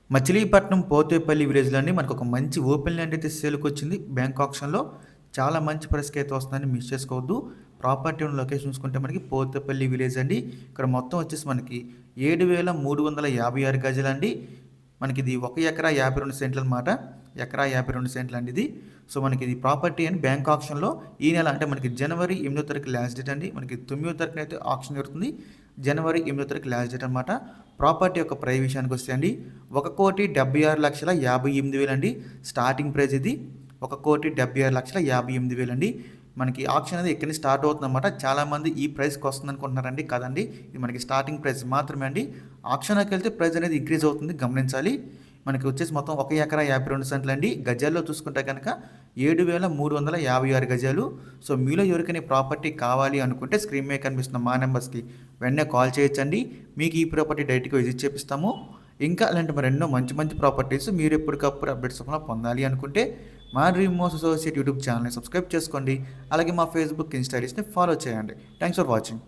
మచిలీపట్నం పోతేపల్లి విలేజ్‌లోని మనకొక మంచి open land అయితే సేల్‌కొచ్చింది. బ్యాంక్ ఆక్షన్‌లో చాలా మంచి ప్రైస్‌కి అయితే వస్తుందండి. మిస్ చేసుకోవద్దు. ప్రాపర్టీ ఉన్న లొకేషన్ చూసుకుంటే మనకి పోతేపల్లి విలేజ్ అండి. ఇక్కడ మొత్తం వచ్చేసి మనకి 7,356 గజాలండి. మనకిది 1 ఎకరా 52 సెంట్లు అనమాట. ఎకరా 52 సెంట్లండి ఇది. సో, మనకిది ప్రాపర్టీ అండ్ బ్యాంక్ ఆక్షన్‌లో ఈ నెల అంటే మనకి జనవరి 8వ తారీఖు లాస్ట్ డేట్ అండి. మనకి 9వ తారీఖునైతే ఆక్షన్ జరుగుతుంది. జనవరి 8వ తారీఖు లాస్ట్ డేట్ అనమాట. ప్రాపర్టీ యొక్క ప్రైస్ విషయానికొస్తే అండి 1,76,58,000 అండి. స్టార్టింగ్ ప్రైస్ ఇది. 1,76,58,000 అండి. మనకి ఆక్షన్ అనేది ఇక్కడి నుంచి స్టార్ట్ అవుతుందన్నమాట. చాలామంది ఈ ప్రైస్‌కి వస్తుందనుకుంటున్నారండి. కాదండి. ఇది మనకి స్టార్టింగ్ ప్రైస్ మాత్రమే అండి. ఆక్షన్‌లోకి వెళ్తే ప్రైస్ అనేది ఇంక్రీజ్ అవుతుంది, గమనించాలి. మనకి వచ్చేసి మొత్తం 1 ఎకరా 52 సెంట్లండి. గజాల్లో చూసుకుంటే కనుక 7,356 గజాలు. సో, మీలో ఎవరికైనా ప్రాపర్టీ కావాలి అనుకుంటే స్క్రీన్ మీద కనిపిస్తున్న మా నెంబర్స్‌కి వెంటనే కాల్ చేయొచ్చండి. మీకు ఈ ప్రాపర్టీ డైరెక్ట్‌గా విజిట్ చేపిస్తాము. ఇంకా అలాంటి మరెన్నో మంచి మంచి ప్రాపర్టీస్ మీరు ఎప్పటికప్పుడు అప్డేట్స్ చొప్పున పొందాలి అనుకుంటే మా డ్రీమ్ హౌస్ అసోసియేట్ యూట్యూబ్ ఛానల్ని సబ్స్క్రైబ్ చేసుకోండి. అలాగే మా ఫేస్బుక్, ఇన్స్టా ని ఫాలో చేయండి. Thanks for watching.